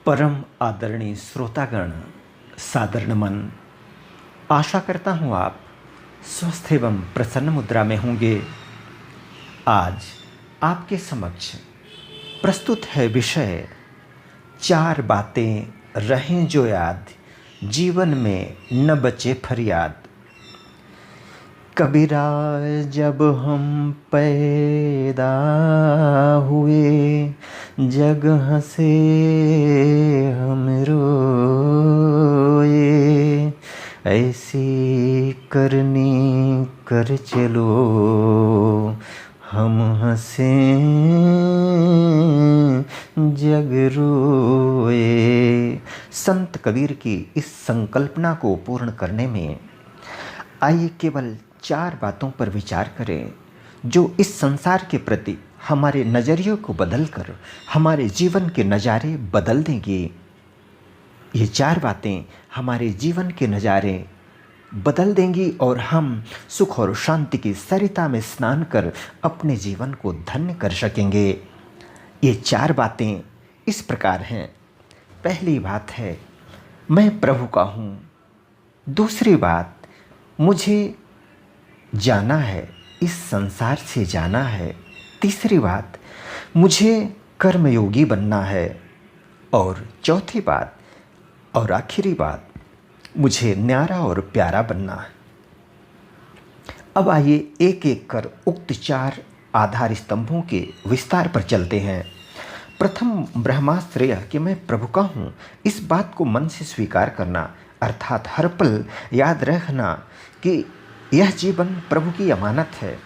परम आदरणीय श्रोतागण, सादर नमन। आशा करता हूँ आप स्वस्थ एवं प्रसन्न मुद्रा में होंगे। आज आपके समक्ष प्रस्तुत है विषय 4 बातें रहें जो याद, जीवन में न बचे फरियाद। कबीरा जब हम पैदा हुए, जग हंसे हम रोए, ऐसी करनी कर चलो हम हंसे जग रोए। संत कबीर की इस संकल्पना को पूर्ण करने में आइए केवल 4 बातों पर विचार करें जो इस संसार के प्रति हमारे नज़रियों को बदलकर हमारे जीवन के नज़ारे बदल देंगी। ये 4 बातें हमारे जीवन के नज़ारे बदल देंगी और हम सुख और शांति की सरिता में स्नान कर अपने जीवन को धन्य कर सकेंगे। ये 4 बातें इस प्रकार हैं। पहली बात है, मैं प्रभु का हूँ। दूसरी बात, मुझे जाना है, इस संसार से जाना है। तीसरी बात, मुझे कर्मयोगी बनना है। और चौथी बात और आखिरी बात, मुझे न्यारा और प्यारा बनना है। अब आइए एक एक कर उक्त 4 आधार स्तंभों के विस्तार पर चलते हैं। प्रथम ब्रह्मास्त्र यह कि मैं प्रभु का हूँ, इस बात को मन से स्वीकार करना, अर्थात हर पल याद रखना कि यह जीवन प्रभु की अमानत है।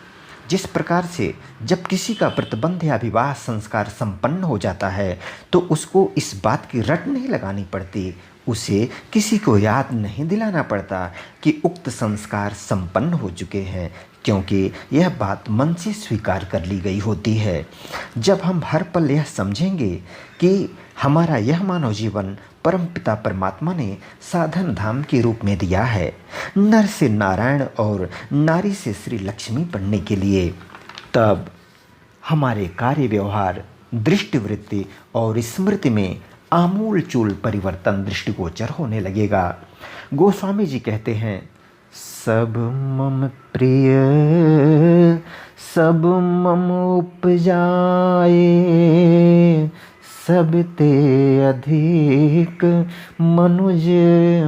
जिस प्रकार से जब किसी का प्रतिबंध या विवाह संस्कार संपन्न हो जाता है तो उसको इस बात की रट नहीं लगानी पड़ती, उसे किसी को याद नहीं दिलाना पड़ता कि उक्त संस्कार संपन्न हो चुके हैं, क्योंकि यह बात मन से स्वीकार कर ली गई होती है। जब हम हर पल यह समझेंगे कि हमारा यह मानव जीवन परमपिता परमात्मा ने साधन धाम के रूप में दिया है, नर से नारायण और नारी से श्री लक्ष्मी बनने के लिए, तब हमारे कार्य व्यवहार, दृष्टिवृत्ति और स्मृति में आमूल चूल परिवर्तन दृष्टिगोचर होने लगेगा। गोस्वामी जी कहते हैं, सब मम प्रिय सब मम उपजाए, सब ते अधिक मनुज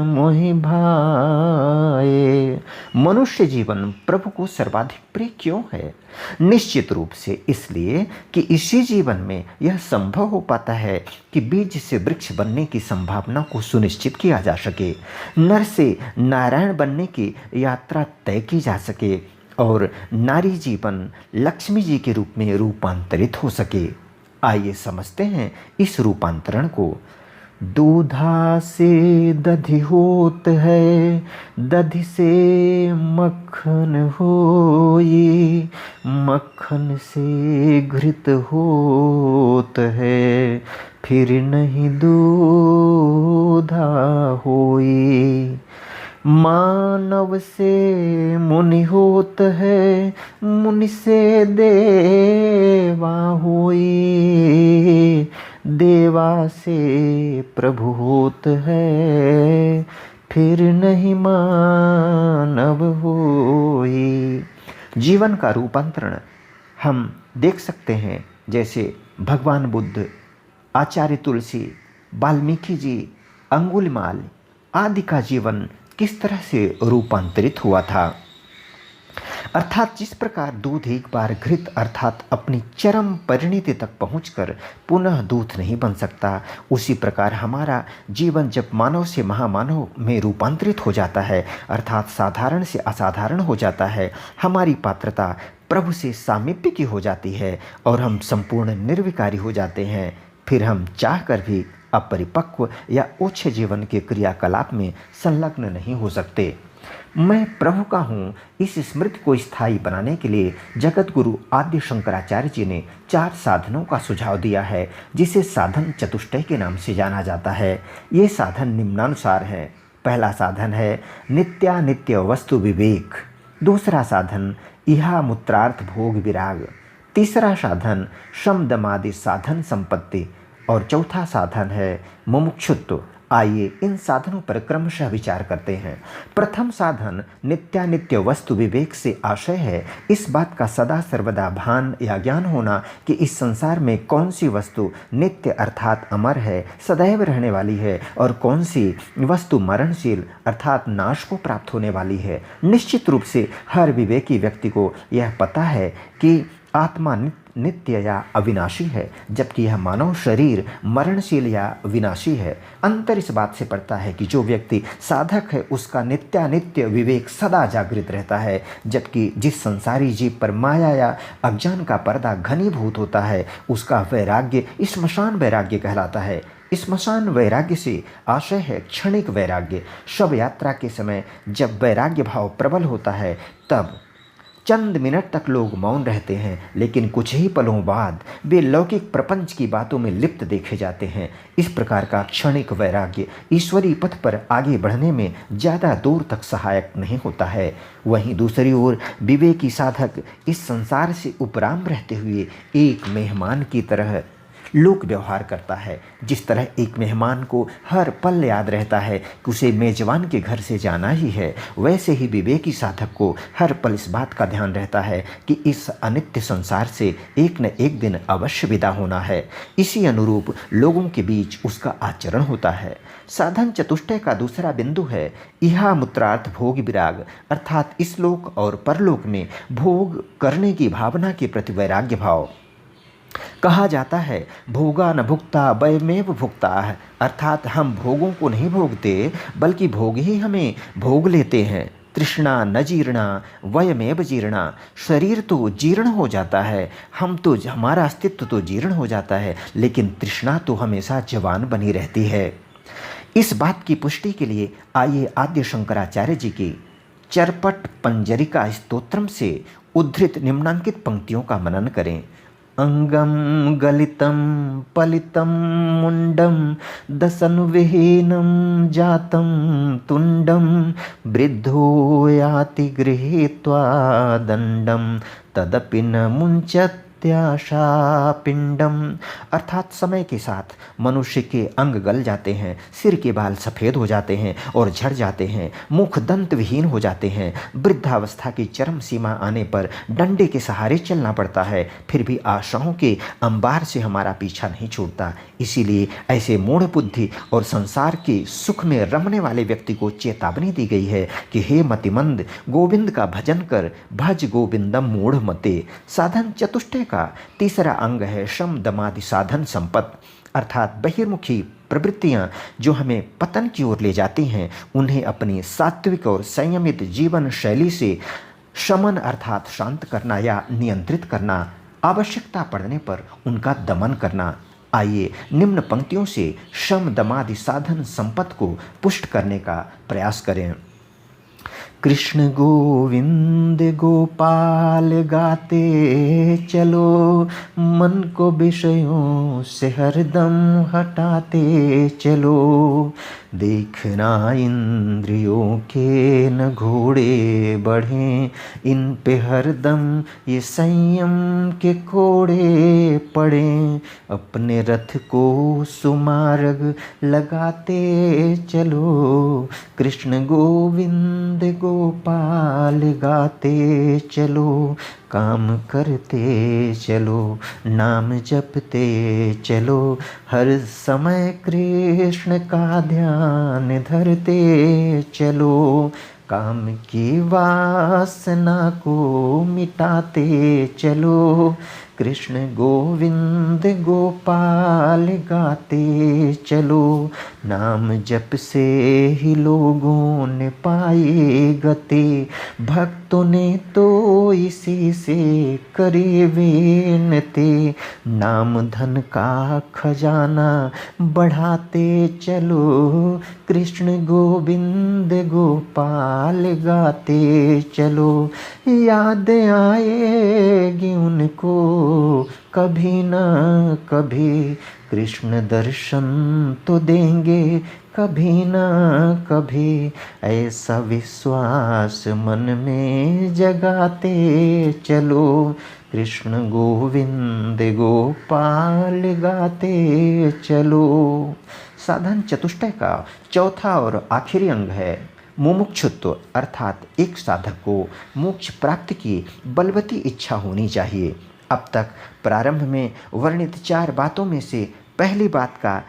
मोहि भाए। मनुष्य जीवन प्रभु को सर्वाधिक प्रिय क्यों है? निश्चित रूप से इसलिए कि इसी जीवन में यह संभव हो पाता है कि बीज से वृक्ष बनने की संभावना को सुनिश्चित किया जा सके, नर से नारायण बनने की यात्रा तय की जा सके और नारी जीवन लक्ष्मी जी के रूप में रूपांतरित हो सके। आइए समझते हैं इस रूपांतरण को। दूधा से दधि होत है, दधि से मक्खन होई, मक्खन से घृत होत है, फिर नहीं दूधा होई। मानव से मुनि होत है, मुनि से देवा होई, देवा से प्रभु होत है, फिर नहीं मानव होई। जीवन का रूपांतरण हम देख सकते हैं, जैसे भगवान बुद्ध, आचार्य तुलसी, वाल्मीकि जी, अंगुलीमाल आदि का जीवन किस तरह से रूपांतरित हुआ था। अर्थात जिस प्रकार दूध एक बार घृत अर्थात अपनी चरम परिणति तक पहुंचकर पुनः दूध नहीं बन सकता, उसी प्रकार हमारा जीवन जब मानव से महामानव में रूपांतरित हो जाता है, अर्थात साधारण से असाधारण हो जाता है, हमारी पात्रता प्रभु से सामीप्य की हो जाती है और हम संपूर्ण निर्विकारी हो जाते हैं। फिर हम चाहकर भी अपरिपक्व या ओछे जीवन के क्रियाकलाप में संलग्न नहीं हो सकते। मैं प्रभु का हूँ, इस स्मृति को स्थायी बनाने के लिए जगत गुरु आद्य शंकराचार्य जी ने 4 साधनों का सुझाव दिया है, जिसे साधन चतुष्टय के नाम से जाना जाता है। ये साधन निम्नानुसार है। पहला साधन है नित्यानित्य वस्तु विवेक। दूसरा साधन इहा मूत्रार्थ भोग विराग। तीसरा साधन शम दमादि साधन संपत्ति और चौथा साधन है मुमुक्षुत्व। आइए इन साधनों पर क्रमशः विचार करते हैं। प्रथम साधन नित्यानित्य वस्तु विवेक से आशय है इस बात का सदा सर्वदा भान या ज्ञान होना कि इस संसार में कौन सी वस्तु नित्य अर्थात अमर है, सदैव रहने वाली है, और कौन सी वस्तु मरणशील अर्थात नाश को प्राप्त होने वाली है। निश्चित रूप से हर विवेकी व्यक्ति को यह पता है कि आत्मा नित्य या अविनाशी है, जबकि यह मानव शरीर मरणशील या विनाशी है। अंतर इस बात से पड़ता है कि जो व्यक्ति साधक है उसका नित्यानित्य विवेक सदा जागृत रहता है, जबकि जिस संसारी जीव पर माया या अज्ञान का पर्दा घनीभूत होता है उसका वैराग्य स्मशान वैराग्य कहलाता है। स्मशान वैराग्य से आशय है क्षणिक वैराग्य। शव यात्रा के समय जब वैराग्य भाव प्रबल होता है तब चंद मिनट तक लोग मौन रहते हैं, लेकिन कुछ ही पलों बाद वे लौकिक प्रपंच की बातों में लिप्त देखे जाते हैं। इस प्रकार का क्षणिक वैराग्य ईश्वरीय पथ पर आगे बढ़ने में ज़्यादा दूर तक सहायक नहीं होता है। वहीं दूसरी ओर विवेकी साधक इस संसार से उपराम रहते हुए एक मेहमान की तरह लोक व्यवहार करता है। जिस तरह एक मेहमान को हर पल याद रहता है कि उसे मेजबान के घर से जाना ही है, वैसे ही विवेकी साधक को हर पल इस बात का ध्यान रहता है कि इस अनित्य संसार से एक न एक दिन अवश्य विदा होना है। इसी अनुरूप लोगों के बीच उसका आचरण होता है। साधन चतुष्टय का दूसरा बिंदु है इहामुत्रार्थ भोग विराग, अर्थात इस लोक और परलोक में भोग करने की भावना के प्रति वैराग्य भाव। कहा जाता है भोगा न भुक्ता वयमेव भुक्ता है, अर्थात हम भोगों को नहीं भोगते बल्कि भोग ही हमें भोग लेते हैं। तृष्णा न जीर्णा वयमेव जीर्णा, शरीर तो जीर्ण हो जाता है, हमारा अस्तित्व तो जीर्ण हो जाता है, लेकिन तृष्णा तो हमेशा जवान बनी रहती है। इस बात की पुष्टि के लिए आइए आद्य शंकराचार्य जी की चरपट पंजरिका स्तोत्रम से उद्धृत निम्नांकित पंक्तियों का मनन करें। अंगम गलितं पलितं मुंडम दशनुविहीनं जातं तुंडम वृद्धो याति गृहीत्वा दंडम तदपि न मुंचत्याशा पिंडम, अर्थात समय के साथ मनुष्य के अंग गल जाते हैं, सिर के बाल सफ़ेद हो जाते हैं और झड़ जाते हैं, मुख दंत विहीन हो जाते हैं। वृद्धावस्था की चरम सीमा आने पर डंडे के सहारे चलना पड़ता है, फिर भी आशाओं के अंबार से हमारा पीछा नहीं छूटता। इसीलिए ऐसे मूढ़ बुद्धि और संसार के सुख में रमने वाले व्यक्ति को चेतावनी दी गई है कि हे मतिमंद, गोविंद का भजन कर, भज गोविंदम मूढ़ मते। साधन चतुष्टय का तीसरा अंग है शम दमादि साधन संपत्ति, अर्थात बहिर्मुखी प्रवृत्तियां जो हमें पतन की ओर ले जाती हैं उन्हें अपनी सात्विक और संयमित जीवन शैली से शमन अर्थात शांत करना या नियंत्रित करना, आवश्यकता पड़ने पर उनका दमन करना। आइए निम्न पंक्तियों से शम दमादि साधन संपत्ति को पुष्ट करने का प्रयास करें। कृष्ण गोविंद गोपाल गाते चलो, मन को विषयों से हरदम हटाते चलो। देखना इंद्रियों के न घोड़े बढ़े, इन पे हरदम ये संयम के कोड़े पड़े। अपने रथ को सुमार्ग लगाते चलो, कृष्ण गोविंद गोपाल गाते चलो। काम करते चलो, नाम जपते चलो, हर समय कृष्ण का ध्यान धरते चलो। काम की वासना को मिटाते चलो, कृष्ण गोविंद गोपाल गाते चलो। नाम जप से ही लोगों ने पाए गति, भक्तों ने तो इसी से करे विनती। नाम धन का खजाना बढ़ाते चलो, कृष्ण गोविंद गोपाल गाते चलो। याद आएगी उनको कभी न कभी कृष्ण दर्शन तो देंगे, कभी न कभी। ऐसा विश्वास मन में जगाते चलो, कृष्ण गोविंद गोपाल गाते चलो। साधन चतुष्टय का चौथा और आखिरी अंग है मुमुक्षुत्व, अर्थात एक साधक को मोक्ष प्राप्ति की बलवती इच्छा होनी चाहिए। अब तक प्रारंभ में वर्णित 4 बातों में से पहली बात का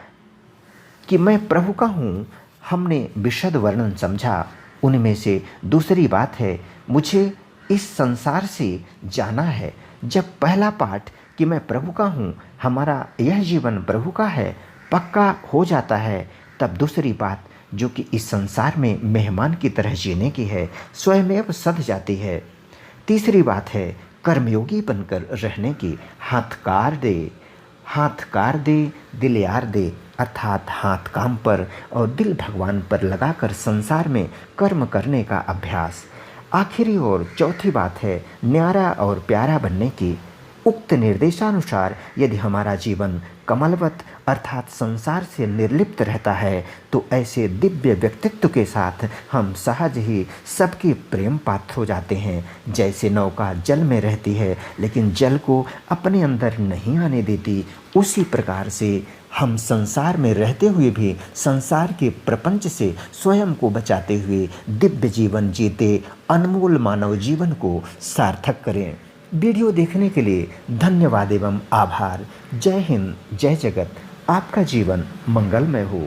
कि मैं प्रभु का हूँ हमने विशद वर्णन समझा। उनमें से दूसरी बात है मुझे इस संसार से जाना है। जब पहला पाठ कि मैं प्रभु का हूँ, हमारा यह जीवन प्रभु का है, पक्का हो जाता है, तब दूसरी बात जो कि इस संसार में मेहमान की तरह जीने की है, स्वयमेव सध जाती है। तीसरी बात है कर्मयोगी बनकर रहने की। हाथ कार दे दिल यार दे, अर्थात हाथ काम पर और दिल भगवान पर लगाकर संसार में कर्म करने का अभ्यास। आखिरी और चौथी बात है न्यारा और प्यारा बनने की। उक्त निर्देशानुसार यदि हमारा जीवन कमलवत अर्थात संसार से निर्लिप्त रहता है तो ऐसे दिव्य व्यक्तित्व के साथ हम सहज ही सबके प्रेम पात्र हो जाते हैं। जैसे नौका जल में रहती है लेकिन जल को अपने अंदर नहीं आने देती, उसी प्रकार से हम संसार में रहते हुए भी संसार के प्रपंच से स्वयं को बचाते हुए दिव्य जीवन जीते अनमोल मानव जीवन को सार्थक करें। वीडियो देखने के लिए धन्यवाद एवं आभार। जय हिंद, जय जगत। आपका जीवन मंगलमय हो।